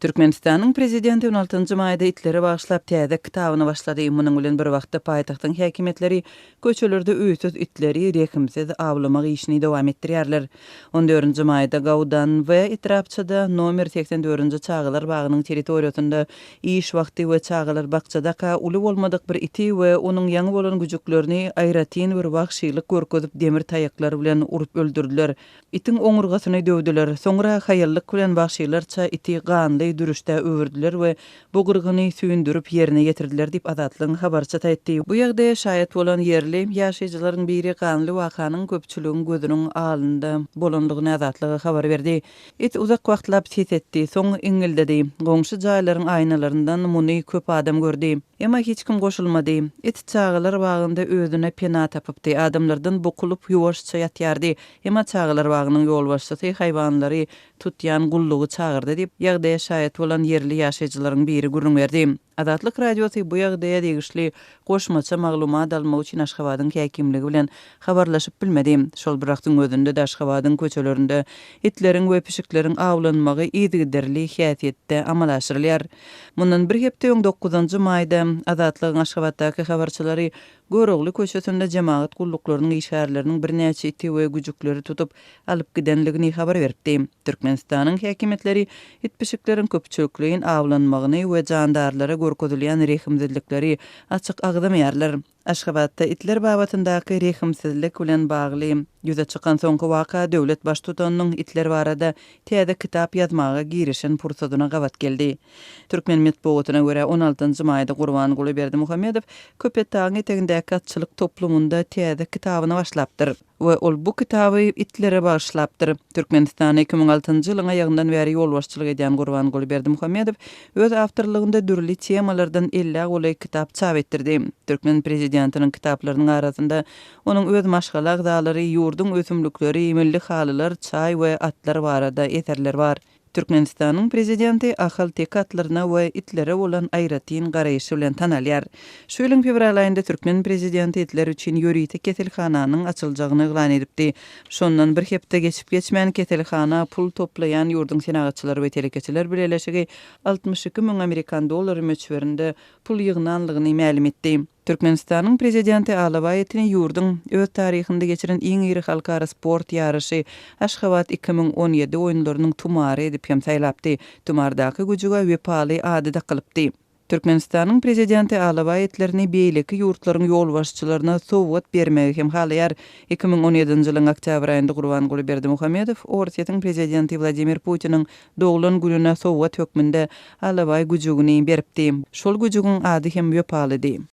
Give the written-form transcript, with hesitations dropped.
Türkmenistanyň prezidenti 16-njy maýda itleri başlap täze kitabyny başlady. Munyň bilen bir wagtda paýtagtyň häkimetleri köçelerde üýtüz itleri rekimsiz awlamak işini dowam etdirýärler. 14-nji maýda Gawdan we Itrapçyda nomer 84-nji çağılar bagynyň territoriýasynda iş wagty we çağılar bakçadaka uly bolmadyk bir iti we onuň ýaňy bolan güjüklerini aýratyn bir wagşylyk görkezip demir taýaklary bilen urup öldürdiler. Itiň oňurgasyny döwdiler. Soňra haýallyk bilen wagşylarça iti ganly dürüşde öwürdiler we bu gyrgyny süýndürip ýerine getirdiler diýip Azatlygyň habarça taýtdy. Bu ýagda şaýat bolan yerli ýaşaýjylaryň biri ganly wakanyň köpçüligiň gözüniň alynda bolandygyny Azatlyga habar berdi. It uzak wagtlap setdi, soň iňildedi. Goňşy jaýlaryň aýnalaryndan muny köp adam gördi. Emma hiç kim goşulmady. It çağılar bagynda özüne pena tapypdy. Adamlardan bokulup ýuwaşça ýatýardy. Emma çağılar bagynyň ýolbaşçysy haýwanlary tutýan gullugy çağırdy diýip ýagdaýa şaýat bolan yerli ýaşaýjylaryň biri gurrun berdi. Azatlyk radiosy bu ýagdaýa degişli goşmaça maglumat almak üçin Aşgabatyň häkimligi bilen habarlaşyp bilmedi. Şol bir wagtyň özünde de Aşgabatyň köçelerinde itleriň we pişiklerin awlanmagy ýygyderli häsiýetde amal aşyrylýar. Mundan bir hepde 9-njy maýda Azatlygyň Aşgabatdaky habarçylary Görogly köçesinde jemaat gulluklarynyň işgärleriniň bir näçe iti we güjükleri tutup alyp gidenligini habar berdi. Türkmenistanyň häkimetleri itpişikleriň köpçüligiň awlanmagyny we jandarlara görkezilýän rehimsizlikleri açyk agdamaýarlar. Aşgabatda itler babatyndaky rehimsizlik bilen bagly ýüze çykan soňky waka döwlet baş tutanynyň itler barada täze kitap ýazmaga girişin pursatyna gabat geldi. Türkmen medeniýetine görä 16-njy maýda Gurbanguly Berdimuhammedow Köpetaň etegindäki atçylyk toplumunda täze kitabyny başlapdyr we ol bu kitaby itlere başlapdyr. Türkmenistan 2006-njy ýylyň aýagyndan bäri ýolbaşçylyk edýän Gurbanguly Berdimuhammedow öz awtorlygynda dürli temalardan 50 goly kitap çap etdirdi. Türkmen prezidentiniň kitaplarynyň arasynda onuň öz maşgala agdalary, ýurdun ösümlikleri, milli halylar, çay we atlar barada eserler bar. Türkmenistanyň prezidenti ahal tekatlaryna we itlere bolan aýratyn garaýşy bilen tanalýar. Şu ýylyň fevral aýynda Türkmen prezidenti itler üçin ýöriýte keselhananyň açyljagyny eglan edipdi. Şondan bir hepde geçip geçmän keselhana pul toplayan ýurdun senagatçylary we telekeçiler birleşigi 62 000 Amerikan dollary möçberinde pul ýygnanlygyny ma'lum etdi. Türkmenistanyň prezidenti Alabay etini ýurdun öz taryhynda geçiren iň iri halkara sport ýarşy Aşgabat 2017 oýunlarynyň tumary edip hem saýlapdy. Tumardaky güjüge wepaly ady da kılıpdy. Türkmenistanyň prezidenti Alabay etlerini beýleki ýurtlaryň ýolbaşçylaryna sowgat bermegi hem halýar. 2017-nji ýylyň oktyabr aýynda Gurbanguly Berdimuhammedow Orsiýanyň prezidenti Vladimir Putiniň doglan gününe sowgat hökmünde Alabay güjügini beripdi. Şol güjügiň ady hem wepalydy.